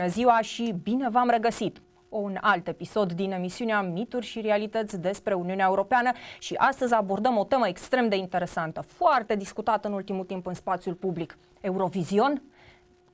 bună ziua și bine v-am regăsit! Un alt episod din emisiunea Mituri și realități despre Uniunea Europeană și astăzi abordăm o temă extrem de interesantă, foarte discutată în ultimul timp în spațiul public. Eurovision?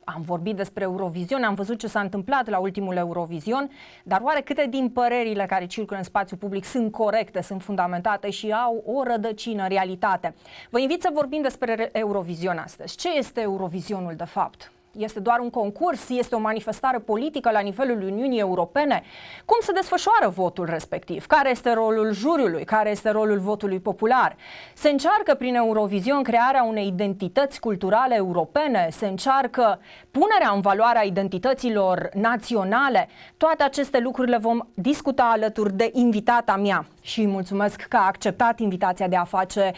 Am vorbit despre Eurovision, am văzut ce s-a întâmplat la ultimul Eurovision, dar oare câte din părerile care circulă în spațiul public sunt corecte, sunt fundamentate și au o rădăcină în realitate? Vă invit să vorbim despre Eurovision astăzi. Ce este Eurovisionul de fapt? Este doar un concurs? Este o manifestare politică la nivelul Uniunii Europene? Cum se desfășoară votul respectiv? Care este rolul juriului? Care este rolul votului popular? Se încearcă prin Eurovision crearea unei identități culturale europene? Se încearcă punerea în valoare a identităților naționale? Toate aceste lucruri le vom discuta alături de invitata mea. Și îi mulțumesc că a acceptat invitația de a face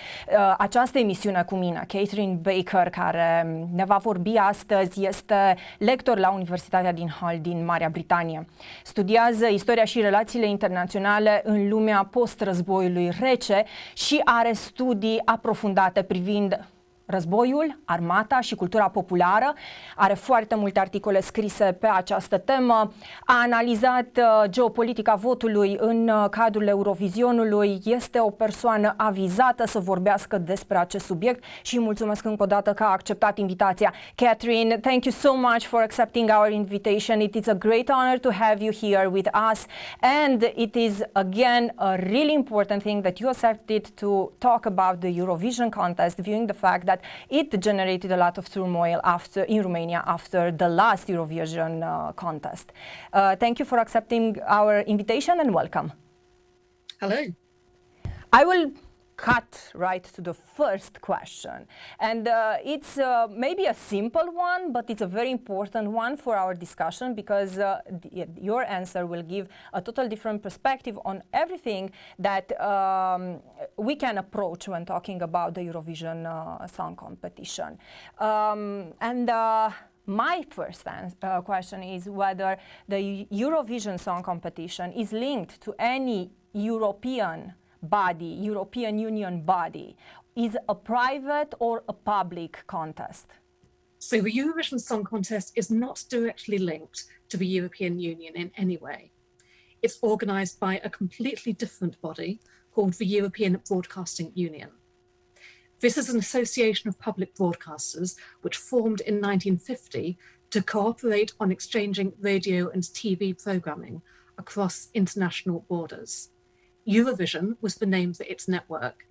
această emisiune cu mine. Catherine Baker, care ne va vorbi astăzi, este lector la Universitatea din Hull din Marea Britanie. Studiază istoria și relațiile internaționale în lumea post-războiului rece și are studii aprofundate privind războiul, armata și cultura populară. Are foarte multe articole scrise pe această temă. A analizat geopolitica votului în cadrul Eurovisionului. Este o persoană avizată să vorbească despre acest subiect și îi mulțumesc încă o dată că a acceptat invitația. Catherine, thank you so much for accepting our invitation. It is a great honor to have you here with us, and it is again a really important thing that you accepted to talk about the Eurovision contest, viewing the fact that it generated a lot of turmoil in Romania after the last Eurovision contest. Thank you for accepting our invitation and welcome. Hello. I will cut right to the first question, and it's maybe a simple one, but it's a very important one for our discussion because your answer will give a total different perspective on everything that we can approach when talking about the Eurovision Song Competition. My first question is whether the Eurovision Song Competition is linked to any European body, European Union body, is a private or a public contest? So the Eurovision Song Contest is not directly linked to the European Union in any way. It's organised by a completely different body called the European Broadcasting Union. This is an association of public broadcasters which formed in 1950 to cooperate on exchanging radio and TV programming across international borders. Eurovision was the name for its network,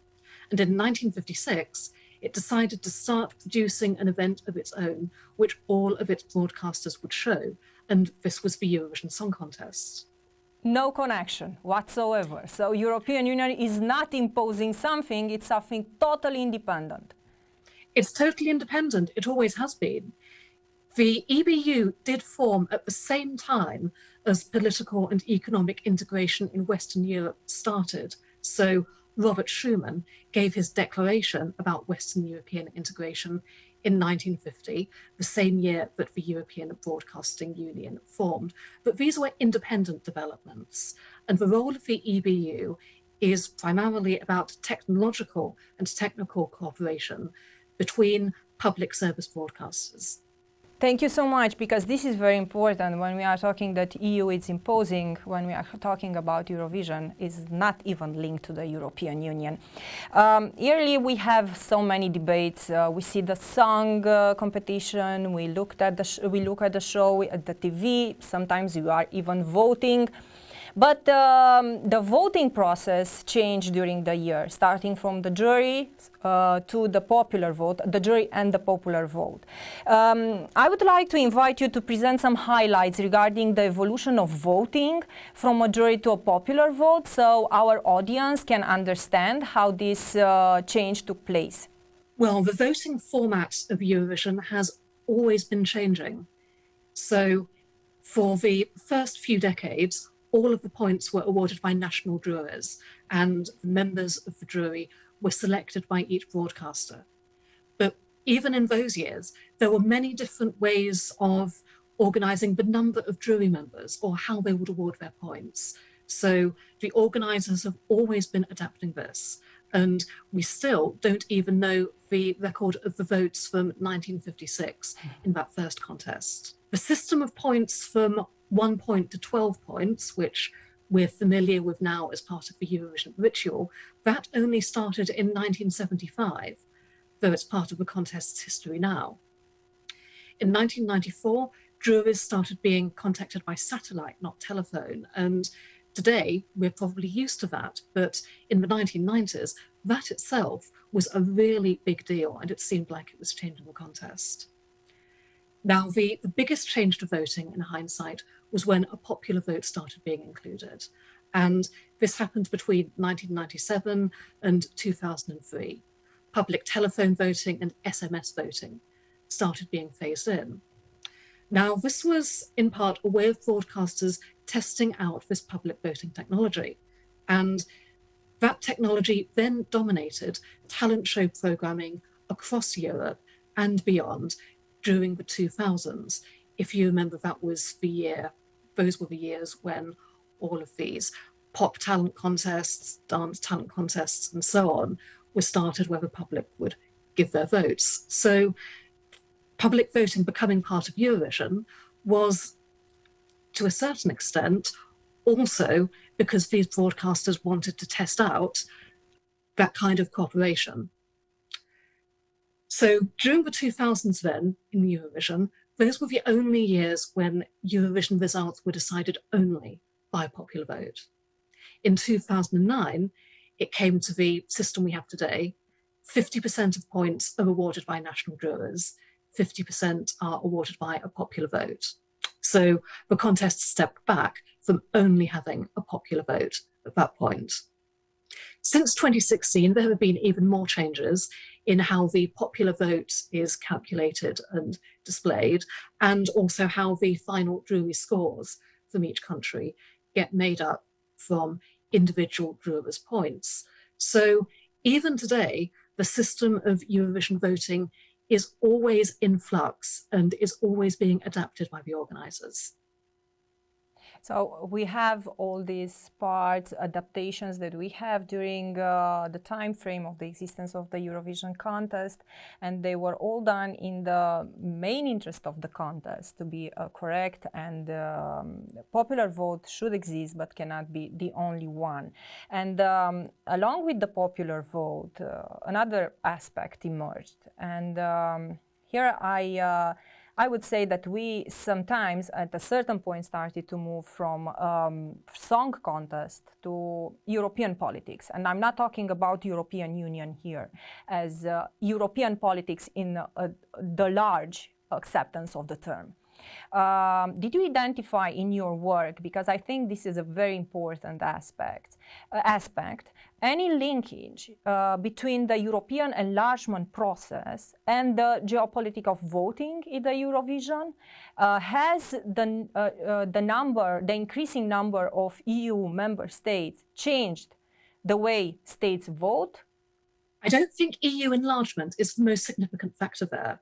and in 1956 it decided to start producing an event of its own which all of its broadcasters would show, and this was the Eurovision Song Contest. No connection whatsoever. So European Union is not imposing something, it's something totally independent. It's totally independent, it always has been. The EBU did form at the same time as political and economic integration in Western Europe started. So Robert Schuman gave his declaration about Western European integration in 1950, the same year that the European Broadcasting Union formed. But these were independent developments, and the role of the EBU is primarily about technological and technical cooperation between public service broadcasters. Thank you so much, because this is very important when we are talking that EU is imposing, when we are talking about Eurovision, is not even linked to the European Union. Yearly we have so many debates. We see the song competition, we look at the show at the TV, sometimes you are even voting. But the voting process changed during the year, starting from the jury to the popular vote, the jury and the popular vote. I would like to invite you to present some highlights regarding the evolution of voting from a jury to a popular vote, so our audience can understand how this change took place. Well, the voting format of Eurovision has always been changing. So for the first few decades, all of the points were awarded by national juries, and the members of the jury were selected by each broadcaster. But even in those years, there were many different ways of organising the number of jury members or how they would award their points. So the organisers have always been adapting this. And we still don't even know the record of the votes from 1956 in that first contest. The system of points from 1 point to 12 points, which we're familiar with now as part of the Eurovision ritual, that only started in 1975, though it's part of the contest's history now. In 1994, juries started being contacted by satellite, not telephone, and today we're probably used to that, but in the 1990s, that itself was a really big deal, and it seemed like it was changing the contest. Now, the biggest change to voting in hindsight was when a popular vote started being included. And this happened between 1997 and 2003. Public telephone voting and SMS voting started being phased in. Now, this was in part a way of broadcasters testing out this public voting technology. And that technology then dominated talent show programming across Europe and beyond during the 2000s. If you remember, those were the years when all of these pop talent contests, dance talent contests, and so on were started, where the public would give their votes. So public voting becoming part of Eurovision was, to a certain extent, also because these broadcasters wanted to test out that kind of cooperation. So during the 2000s then, in Eurovision, those were the only years when Eurovision results were decided only by a popular vote. In 2009, it came to the system we have today. 50% of points are awarded by national jurors, 50% are awarded by a popular vote. So the contest stepped back from only having a popular vote at that point. Since 2016, there have been even more changes in how the popular vote is calculated and displayed, and also how the final jury scores from each country get made up from individual jurors' points. So even today, the system of Eurovision voting is always in flux and is always being adapted by the organisers. So we have all these parts, adaptations that we have during the time frame of the existence of the Eurovision contest, and they were all done in the main interest of the contest to be correct, and popular vote should exist but cannot be the only one. And along with the popular vote, another aspect emerged, and here I would say that we sometimes at a certain point started to move from song contest to European politics. And I'm not talking about European Union here as European politics in the large acceptance of the term. Did you identify in your work, because I think this is a very important aspect, any linkage between the European enlargement process and the geopolitics of voting in the Eurovision? Has the increasing number of EU member states changed the way states vote? I don't think EU enlargement is the most significant factor there.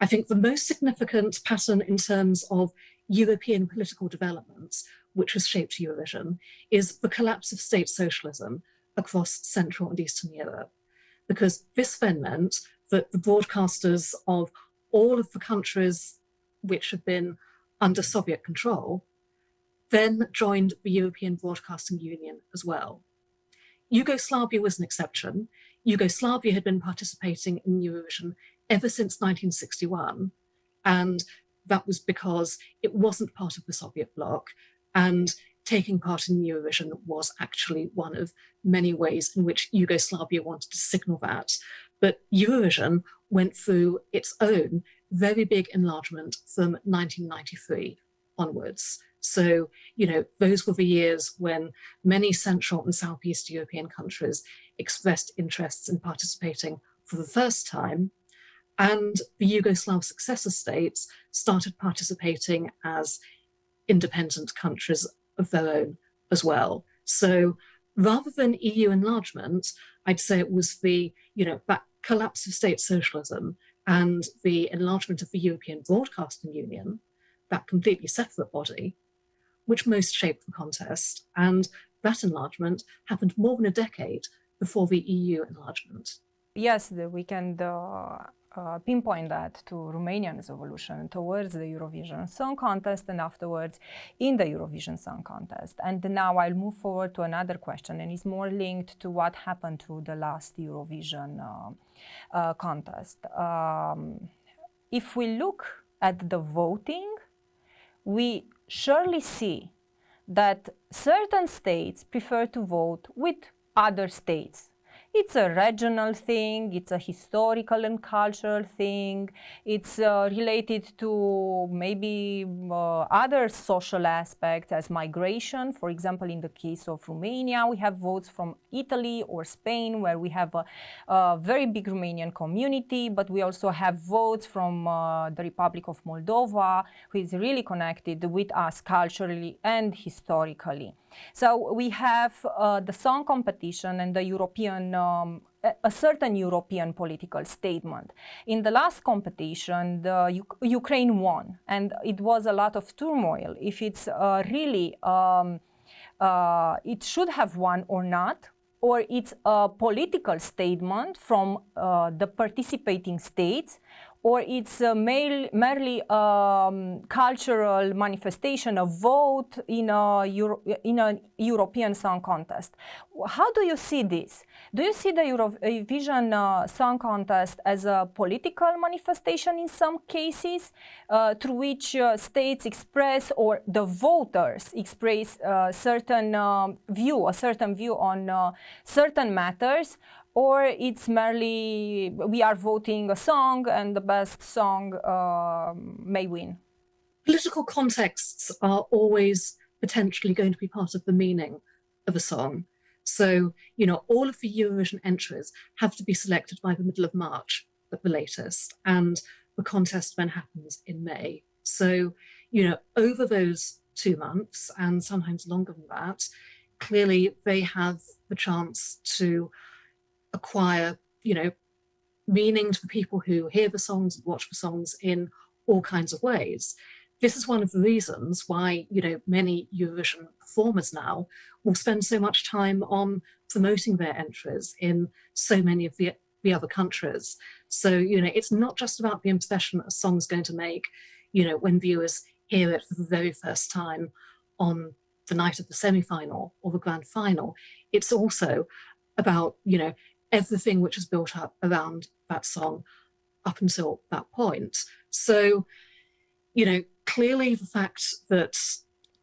I think the most significant pattern in terms of European political developments, which has shaped Eurovision, is the collapse of state socialism across Central and Eastern Europe. Because this then meant that the broadcasters of all of the countries which have been under Soviet control then joined the European Broadcasting Union as well. Yugoslavia was an exception. Yugoslavia had been participating in Eurovision ever since 1961, and that was because it wasn't part of the Soviet bloc, and taking part in Eurovision was actually one of many ways in which Yugoslavia wanted to signal that. But Eurovision went through its own very big enlargement from 1993 onwards. So, those were the years when many Central and Southeast European countries expressed interests in participating for the first time, and the Yugoslav successor states started participating as independent countries of their own as well. So rather than EU enlargement, I'd say it was that collapse of state socialism and the enlargement of the European Broadcasting Union, that completely separate body, which most shaped the contest. And that enlargement happened more than a decade before the EU enlargement. Yes, we can pinpoint that to Romania's evolution towards the Eurovision Song Contest and afterwards in the Eurovision Song Contest. And now I'll move forward to another question, and it's more linked to what happened to the last Eurovision contest. If we look at the voting, we surely see that certain states prefer to vote with other states. It's a regional thing, it's a historical and cultural thing, it's related to maybe other social aspects as migration. For example, in the case of Romania, we have votes from Italy or Spain, where we have a very big Romanian community, but we also have votes from the Republic of Moldova, who is really connected with us culturally and historically. So we have the song competition and the European, a certain European political statement. In the last competition, Ukraine won, and it was a lot of turmoil if it's really, it should have won or not, or it's a political statement from the participating states, or it's merely a cultural manifestation, a vote in a European Song Contest. How do you see this? Do you see the Eurovision Song Contest as a political manifestation in some cases, through which states express, or the voters express a certain view on certain matters? Or it's merely we are voting a song and the best song may win? Political contexts are always potentially going to be part of the meaning of a song. So, you know, all of the Eurovision entries have to be selected by the middle of March at the latest, and the contest then happens in May. So, you know, over those 2 months, and sometimes longer than that, clearly they have the chance to acquire, you know, meaning to the people who hear the songs and watch the songs in all kinds of ways. This is one of the reasons why, you know, many Eurovision performers now will spend so much time on promoting their entries in so many of the other countries. So, you know, it's not just about the impression a song's going to make, you know, when viewers hear it for the very first time on the night of the semi-final or the grand final. It's also about, you know, everything which is built up around that song up until that point. So, you know, clearly the fact that,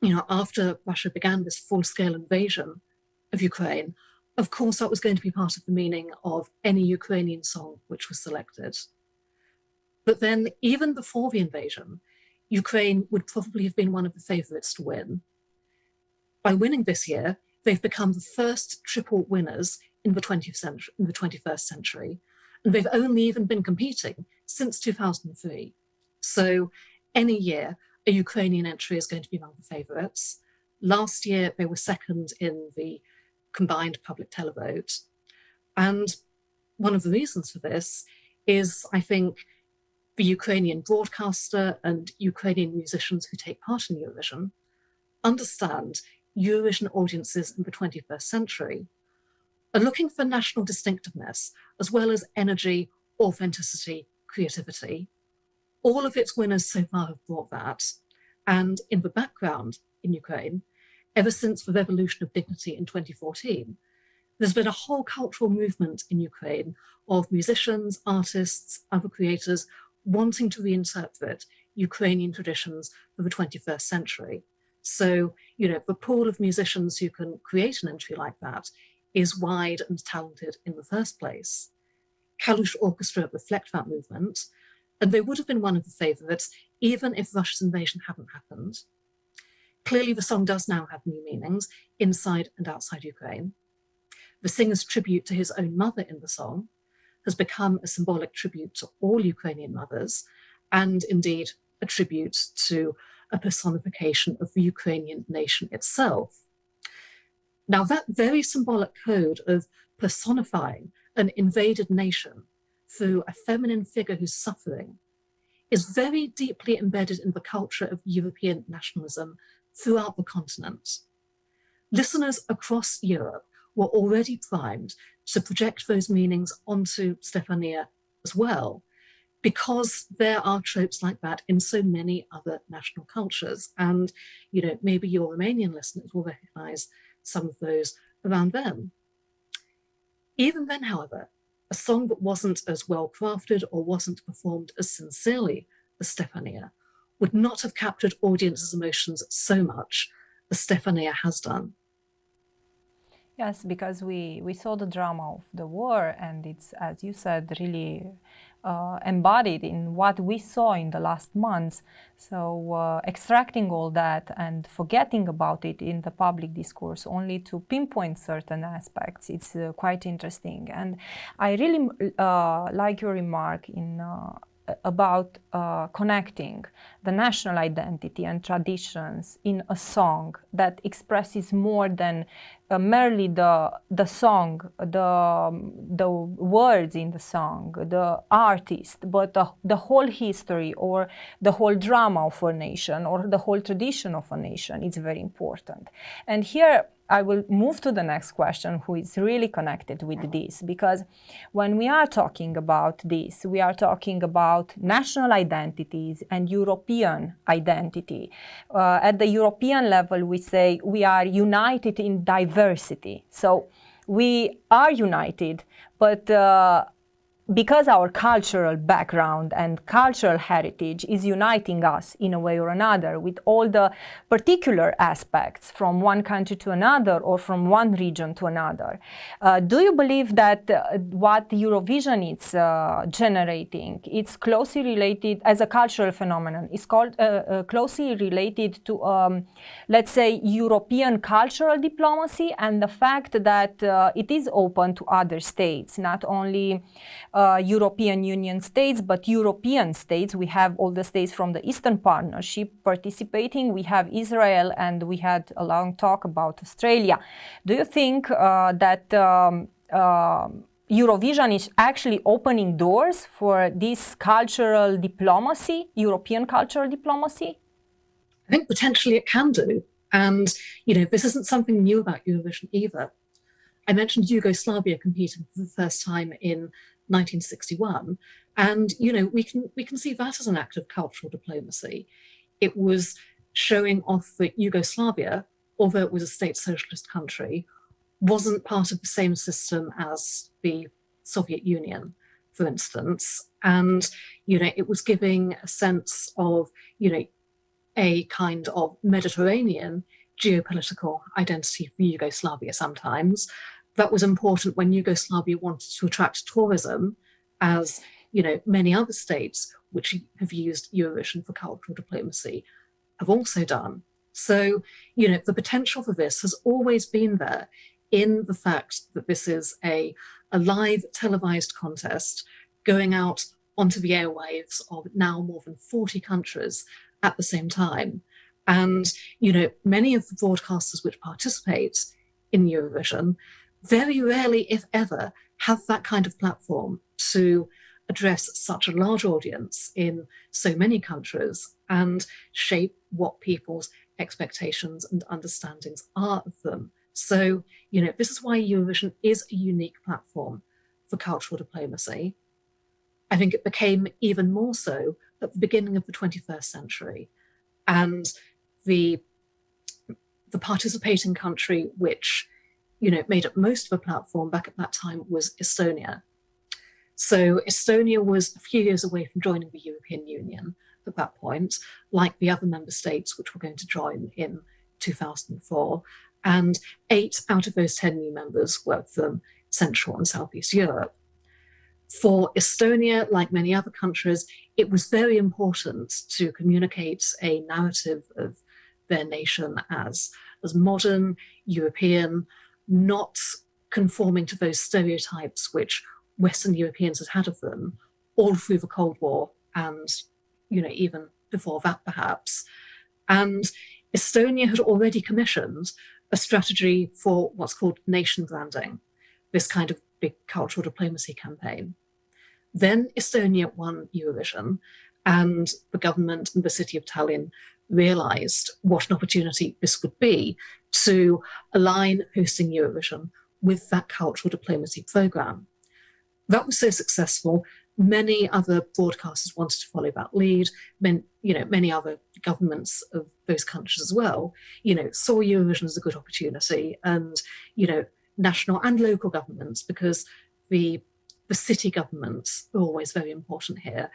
you know, after Russia began this full-scale invasion of Ukraine, of course that was going to be part of the meaning of any Ukrainian song which was selected. But then even before the invasion, Ukraine would probably have been one of the favourites to win. By winning this year, they've become the first triple winners in the 21st century, and they've only even been competing since 2003. So any year, a Ukrainian entry is going to be among the favourites. Last year, they were second in the combined public televote. And one of the reasons for this is, I think, the Ukrainian broadcaster and Ukrainian musicians who take part in Eurovision understand Eurovision audiences in the 21st century are looking for national distinctiveness, as well as energy, authenticity, creativity. All of its winners so far have brought that. And in the background in Ukraine, ever since the Revolution of Dignity in 2014, there's been a whole cultural movement in Ukraine of musicians, artists, other creators wanting to reinterpret Ukrainian traditions for the 21st century. So, you know, the pool of musicians who can create an entry like that is wide and talented in the first place. Kalush Orchestra reflect that movement, and they would have been one of the favourites even if Russia's invasion hadn't happened. Clearly, the song does now have new meanings inside and outside Ukraine. The singer's tribute to his own mother in the song has become a symbolic tribute to all Ukrainian mothers, and indeed a tribute to a personification of the Ukrainian nation itself. Now, that very symbolic code of personifying an invaded nation through a feminine figure who's suffering is very deeply embedded in the culture of European nationalism throughout the continent. Listeners across Europe were already primed to project those meanings onto Stefania as well, because there are tropes like that in so many other national cultures. And, you know, maybe your Romanian listeners will recognize some of those around them. Even then, however, a song that wasn't as well crafted or wasn't performed as sincerely as Stefania would not have captured audiences' emotions so much as Stefania has done. Yes, because we saw the drama of the war, and it's, as you said, really embodied in what we saw in the last months. So extracting all that and forgetting about it in the public discourse only to pinpoint certain aspects, it's quite interesting. And I really like your remark about connecting the national identity and traditions in a song that expresses more than merely the song, the words in the song, the artist, but the whole history or the whole drama of a nation or the whole tradition of a nation. It's very important. And here I will move to the next question, who is really connected with this, because when we are talking about this, we are talking about national identities and European identity. At the European level, we say we are united in diversity. So we are united, but because our cultural background and cultural heritage is uniting us in a way or another with all the particular aspects from one country to another or from one region to another. Do you believe that what Eurovision is generating, it's closely related as a cultural phenomenon, is closely related to, let's say, European cultural diplomacy and the fact that it is open to other states, not only European Union states, but European states? We have all the states from the Eastern Partnership participating. We have Israel, and we had a long talk about Australia. Do you think that Eurovision is actually opening doors for this cultural diplomacy, European cultural diplomacy? I think potentially it can do. And, you know, this isn't something new about Eurovision either. I mentioned Yugoslavia competing for the first time in 1961, and you know we can see that as an act of cultural diplomacy. It was showing off that Yugoslavia, although it was a state socialist country, wasn't part of the same system as the Soviet Union, for instance, and you know it was giving a sense of a kind of Mediterranean geopolitical identity for Yugoslavia sometimes. That was important when Yugoslavia wanted to attract tourism, as many other states which have used Eurovision for cultural diplomacy have also done. So, the potential for this has always been there in the fact that this is a live televised contest going out onto the airwaves of now more than 40 countries at the same time. And, many of the broadcasters which participate in Eurovision very rarely, if ever, have that kind of platform to address such a large audience in so many countries and shape what people's expectations and understandings are of them. So, this is why Eurovision is a unique platform for cultural diplomacy. I think it became even more so at the beginning of the 21st century. And the participating country which made up most of the platform back at that time was Estonia. So Estonia was a few years away from joining the European Union at that point, like the other member states which were going to join in 2004. And 8 out of those 10 new members were from Central and Southeast Europe. For Estonia, like many other countries, it was very important to communicate a narrative of their nation as modern, European, not conforming to those stereotypes which Western Europeans had of them all through the Cold War and, even before that perhaps. And Estonia had already commissioned a strategy for what's called nation branding, this kind of big cultural diplomacy campaign. Then Estonia won Eurovision, and the government and the city of Tallinn realized what an opportunity this would be to align hosting Eurovision with that cultural diplomacy program. That was so successful, many other broadcasters wanted to follow that lead. Many other governments of those countries as well, saw Eurovision as a good opportunity, and national and local governments, because the city governments are always very important here,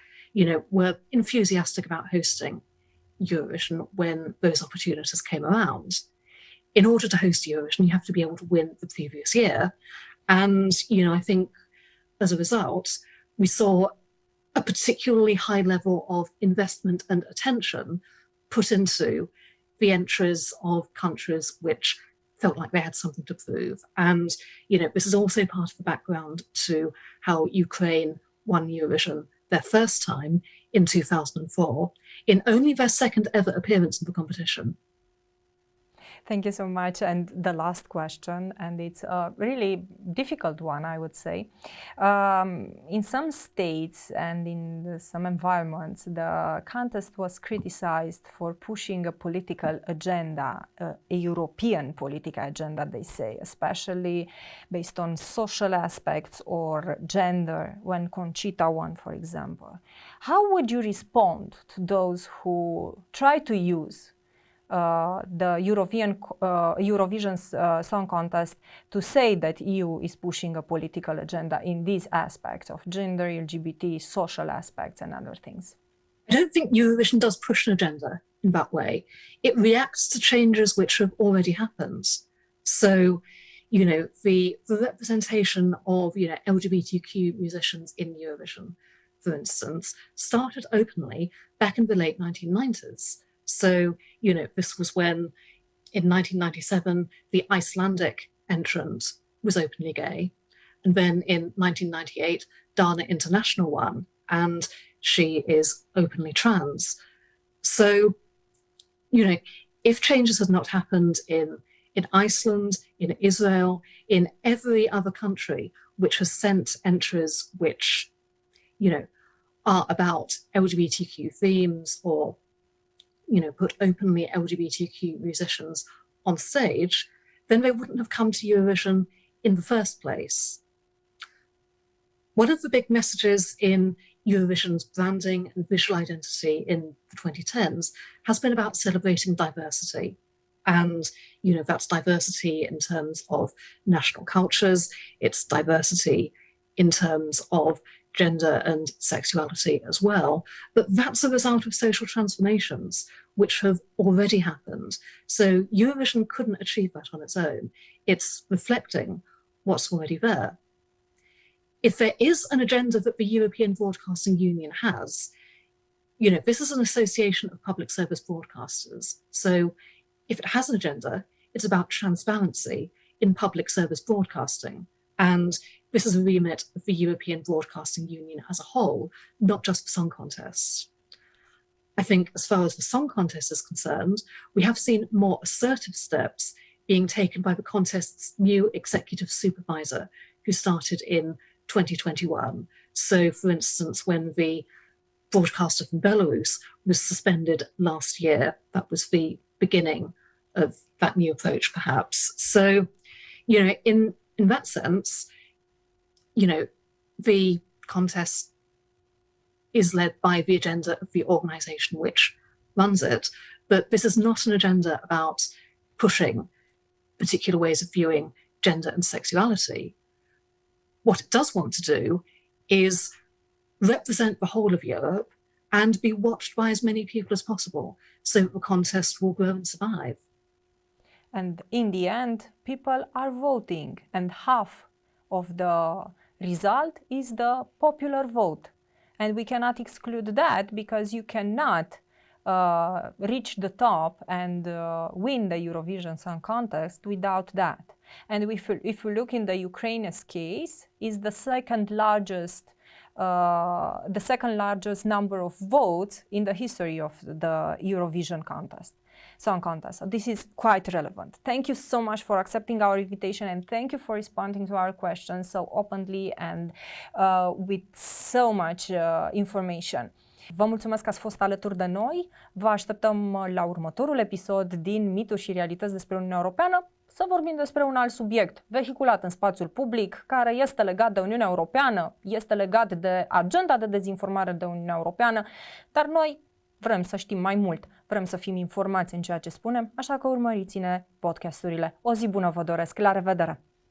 were enthusiastic about hosting Eurovision when those opportunities came around. In order to host Eurovision, you have to be able to win the previous year. And, I think as a result, we saw a particularly high level of investment and attention put into the entries of countries which felt like they had something to prove. And, this is also part of the background to how Ukraine won Eurovision their first time in 2004, in only their second ever appearance in the competition. Thank you so much. And the last question, and it's a really difficult one, I would say. In some states and in some environments, the contest was criticized for pushing a political agenda, a European political agenda, they say, especially based on social aspects or gender, when Conchita won, for example. How would you respond to those who try to use the Eurovision Song Contest to say that EU is pushing a political agenda in these aspects of gender, LGBT, social aspects and other things? I don't think Eurovision does push an agenda in that way. It reacts to changes which have already happened. So, the representation of, LGBTQ musicians in Eurovision, for instance, started openly back in the late 1990s. So, this was when, in 1997, the Icelandic entrant was openly gay. And then in 1998, Dana International won, and she is openly trans. So, if changes had not happened in Iceland, in Israel, in every other country which has sent entries which, are about LGBTQ themes or put openly LGBTQ musicians on stage, then they wouldn't have come to Eurovision in the first place. One of the big messages in Eurovision's branding and visual identity in the 2010s has been about celebrating diversity. And, that's diversity in terms of national cultures, it's diversity in terms of gender and sexuality as well. But that's a result of social transformations which have already happened. So Eurovision couldn't achieve that on its own. It's reflecting what's already there. If there is an agenda that the European Broadcasting Union has, this is an association of public service broadcasters. So if it has an agenda, it's about transparency in public service broadcasting. And this is a remit of the European Broadcasting Union as a whole, not just the Song Contest. I think as far as the Song Contest is concerned, we have seen more assertive steps being taken by the contest's new executive supervisor, who started in 2021. So, for instance, when the broadcaster from Belarus was suspended last year, that was the beginning of that new approach, perhaps. So, in that sense, the contest is led by the agenda of the organisation which runs it, but this is not an agenda about pushing particular ways of viewing gender and sexuality. What it does want to do is represent the whole of Europe and be watched by as many people as possible so that the contest will grow and survive. And in the end, people are voting, and half of the result is the popular vote. And we cannot exclude that, because you cannot reach the top and win the Eurovision Song Contest without that. And if you look in the Ukraine's case, is the second largest number of votes in the history of the Eurovision Song Contest. So this is quite relevant. Thank you so much for accepting our invitation, and thank you for responding to our questions so openly and with so much information. Vă mulțumesc că ați fost alături de noi. Vă așteptăm la următorul episod din Mituri și realități despre Uniunea Europeană să vorbim despre un alt subiect vehiculat în spațiul public, care este legat de Uniunea Europeană, este legat de agenda de dezinformare de Uniunea Europeană, dar noi vrem să știm mai mult, vrem să fim informați în ceea ce spunem, așa că urmăriți-ne podcasturile. O zi bună vă doresc, la revedere!